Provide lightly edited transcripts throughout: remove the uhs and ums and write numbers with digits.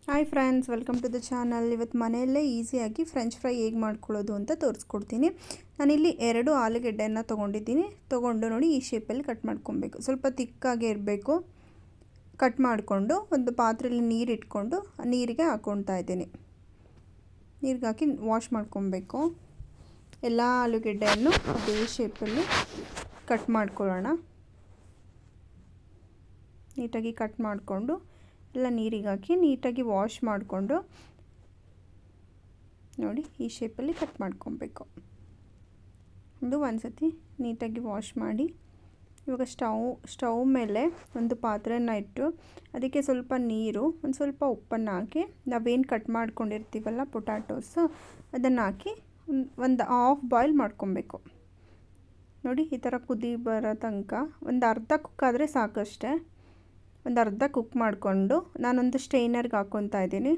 Hi friends, welcome to the channel. ಇವತ್ತು ಮನೆಯಲ್ಲೇ ಈಸಿಯಾಗಿ ಫ್ರೆಂಚ್ ಫ್ರೈ ಹೇಗೆ ಮಾಡ್ಕೊಳ್ಳೋದು ಅಂತ ತೋರಿಸ್ಕೊಡ್ತೀನಿ. ನಾನಿಲ್ಲಿ 2 ಆಲೂಗೆಡ್ಡೆಯನ್ನು ತೊಗೊಂಡು ನೋಡಿ ಈ ಶೇಪಲ್ಲಿ ಕಟ್ ಮಾಡ್ಕೊಬೇಕು. ಸ್ವಲ್ಪ ತಿಕ್ಕಾಗೇ ಇರಬೇಕು. ಕಟ್ ಮಾಡಿಕೊಂಡು ಒಂದು ಪಾತ್ರೆಯಲ್ಲಿ ನೀರು ಇಟ್ಕೊಂಡು ನೀರಿಗೆ ಹಾಕ್ಕೊಳ್ತಾ ಇದ್ದೀನಿ. ನೀರಿಗೆ ಹಾಕಿ ವಾಶ್ ಮಾಡ್ಕೊಬೇಕು. ಎಲ್ಲ ಆಲೂಗೆಡ್ಡೆಯನ್ನು ಅದೇ ಶೇಪಲ್ಲಿ ಕಟ್ ಮಾಡ್ಕೊಳ್ಳೋಣ. ನೀಟಾಗಿ ಕಟ್ ಮಾಡಿಕೊಂಡು ಎಲ್ಲ ನೀರಿಗೆ ಹಾಕಿ ನೀಟಾಗಿ ವಾಶ್ ಮಾಡಿಕೊಂಡು ನೋಡಿ ಈ ಶೇಪಲ್ಲಿ ಕಟ್ ಮಾಡ್ಕೊಬೇಕು. ಒಂದು ಸತಿ ನೀಟಾಗಿ ವಾಶ್ ಮಾಡಿ ಇವಾಗ ಸ್ಟವ್ ಮೇಲೆ ಒಂದು ಪಾತ್ರೆನ ಇಟ್ಟು ಅದಕ್ಕೆ ಸ್ವಲ್ಪ ನೀರು, ಒಂದು ಸ್ವಲ್ಪ ಉಪ್ಪನ್ನು ಹಾಕಿ ನಾವೇನು ಕಟ್ ಮಾಡ್ಕೊಂಡಿರ್ತೀವಲ್ಲ ಪೊಟ್ಯಾಟೋಸು ಅದನ್ನು ಹಾಕಿ ಒಂದು ಹಾಫ್ ಬಾಯ್ಲ್ ಮಾಡ್ಕೊಬೇಕು. ನೋಡಿ ಈ ಥರ ಕುದಿ ಬರೋ ತನಕ ಒಂದು ಅರ್ಧ ಕುಕ್ ಆದರೆ ಸಾಕಷ್ಟೇ. ಒಂದು ಅರ್ಧ ಕುಕ್ ಮಾಡಿಕೊಂಡು ನಾನೊಂದು ಸ್ಟೈನರ್ಗೆ ಹಾಕ್ಕೊತಾ ಇದ್ದೀನಿ.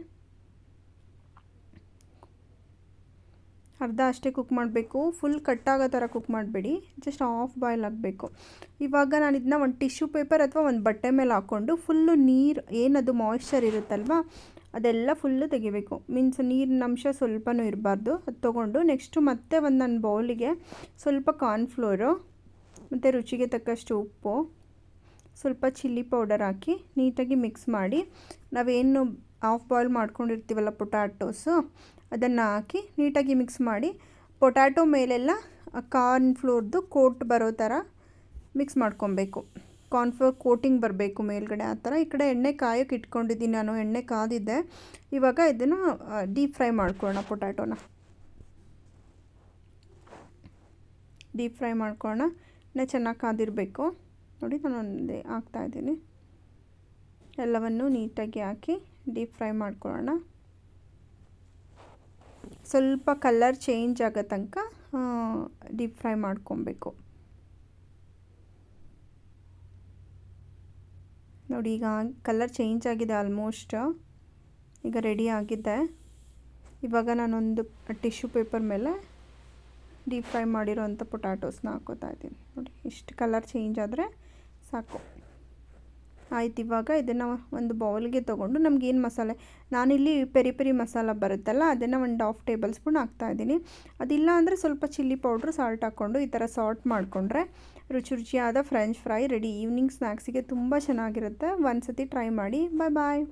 ಅರ್ಧ ಅಷ್ಟೇ ಕುಕ್ ಮಾಡಬೇಕು. ಫುಲ್ ಕಟ್ಟಾಗೋ ಥರ ಕುಕ್ ಮಾಡಬೇಡಿ, ಜಸ್ಟ್ ಹಾಫ್ ಬಾಯ್ಲ್ ಆಗಬೇಕು. ಇವಾಗ ನಾನು ಇದನ್ನ ಒಂದು ಟಿಶ್ಯೂ ಪೇಪರ್ ಅಥವಾ ಒಂದು ಬಟ್ಟೆ ಮೇಲೆ ಹಾಕ್ಕೊಂಡು ಫುಲ್ಲು ನೀರು ಏನದು ಮಾಯ್ಶ್ಚರ್ ಇರುತ್ತಲ್ವ ಅದೆಲ್ಲ ಫುಲ್ಲು ತೆಗಿಬೇಕು. ಮೀನ್ಸ್ ನೀರಿನ ಅಂಶ ಸ್ವಲ್ಪನೂ ಇರಬಾರ್ದು. ಅದು ತೊಗೊಂಡು ನೆಕ್ಸ್ಟು ಮತ್ತೆ ಒಂದು ನನ್ನ ಬೌಲಿಗೆ ಸ್ವಲ್ಪ ಕಾರ್ನ್ಫ್ಲೋರು ಮತ್ತು ರುಚಿಗೆ ತಕ್ಕಷ್ಟು ಉಪ್ಪು, ಸ್ವಲ್ಪ ಚಿಲ್ಲಿ ಪೌಡರ್ ಹಾಕಿ ನೀಟಾಗಿ ಮಿಕ್ಸ್ ಮಾಡಿ ನಾವೇನು ಹಾಫ್ ಬಾಯ್ಲ್ ಮಾಡ್ಕೊಂಡಿರ್ತೀವಲ್ಲ ಪೊಟ್ಯಾಟೋಸು ಅದನ್ನು ಹಾಕಿ ನೀಟಾಗಿ ಮಿಕ್ಸ್ ಮಾಡಿ ಪೊಟ್ಯಾಟೊ ಮೇಲೆಲ್ಲ ಕಾರ್ನ್ಫ್ಲೋರ್ದು ಕೋಟ್ ಬರೋ ಥರ ಮಿಕ್ಸ್ ಮಾಡ್ಕೊಬೇಕು. ಕಾರ್ನ್ಫ್ಲೋರ್ ಕೋಟಿಂಗ್ ಬರಬೇಕು ಮೇಲ್ಗಡೆ ಆ ಥರ. ಈ ಕಡೆ ಎಣ್ಣೆ ಕಾಯೋಕ್ಕೆ ಇಟ್ಕೊಂಡಿದ್ದೀನಿ ನಾನು. ಎಣ್ಣೆ ಕಾದಿದ್ದೆ. ಇವಾಗ ಇದನ್ನು ಡೀಪ್ ಫ್ರೈ ಮಾಡ್ಕೊಳ್ಳೋಣ. ಪೊಟ್ಯಾಟೋನ ಡೀಪ್ ಫ್ರೈ ಮಾಡ್ಕೊಳ್ಳೋಣ. ಎಣ್ಣೆ ಚೆನ್ನಾಗಿ ಕಾದಿರಬೇಕು. ನೋಡಿ ನಾನು ಒಂದೇ ಹಾಕ್ತಾಯಿದ್ದೀನಿ. ಎಲ್ಲವನ್ನು ನೀಟಾಗಿ ಹಾಕಿ ಡೀಪ್ ಫ್ರೈ ಮಾಡ್ಕೊಳ್ಳೋಣ. ಸ್ವಲ್ಪ ಕಲರ್ ಚೇಂಜ್ ಆಗೋ ತನಕ ಡೀಪ್ ಫ್ರೈ ಮಾಡ್ಕೊಬೇಕು. ನೋಡಿ ಈಗ ಕಲರ್ ಚೇಂಜ್ ಆಗಿದೆ ಆಲ್ಮೋಸ್ಟ್. ಈಗ ರೆಡಿ ಆಗಿದೆ. ಇವಾಗ ನಾನೊಂದು ಟಿಶ್ಯೂ ಪೇಪರ್ ಮೇಲೆ ಡೀಪ್ ಫ್ರೈ ಮಾಡಿರೋವಂಥ ಪೊಟ್ಯಾಟೋಸ್ನ ಹಾಕೋತಾ ಇದ್ದೀನಿ. ನೋಡಿ ಇಷ್ಟು ಕಲರ್ ಚೇಂಜ್ ಆದರೆ ಸಾಕು. ಆಯ್ತು, ಇವಾಗ ಇದನ್ನು ಒಂದು ಬೌಲ್ಗೆ ತೊಗೊಂಡು ನಮಗೇನು ಮಸಾಲೆ, ನಾನಿಲ್ಲಿ ಪೆರಿ ಪೆರಿ ಮಸಾಲ ಬರುತ್ತಲ್ಲ ಅದನ್ನು ಒಂದು 1/2 ಟೇಬಲ್ ಸ್ಪೂನ್ ಹಾಕ್ತಾಯಿದ್ದೀನಿ. ಅದಿಲ್ಲ ಅಂದರೆ ಸ್ವಲ್ಪ ಚಿಲ್ಲಿ ಪೌಡ್ರು, ಸಾಲ್ಟ್ ಹಾಕ್ಕೊಂಡು ಈ ಥರ ಸಾಲ್ಟ್ ಮಾಡಿಕೊಂಡ್ರೆ ರುಚಿಯಾದ ಫ್ರೆಂಚ್ ಫ್ರೈ ರೆಡಿ. ಈವ್ನಿಂಗ್ ಸ್ನ್ಯಾಕ್ಸಿಗೆ ತುಂಬ ಚೆನ್ನಾಗಿರುತ್ತೆ. ಒಂದು ಸತಿ ಟ್ರೈ ಮಾಡಿ. ಬಾಯ್ ಬಾಯ್.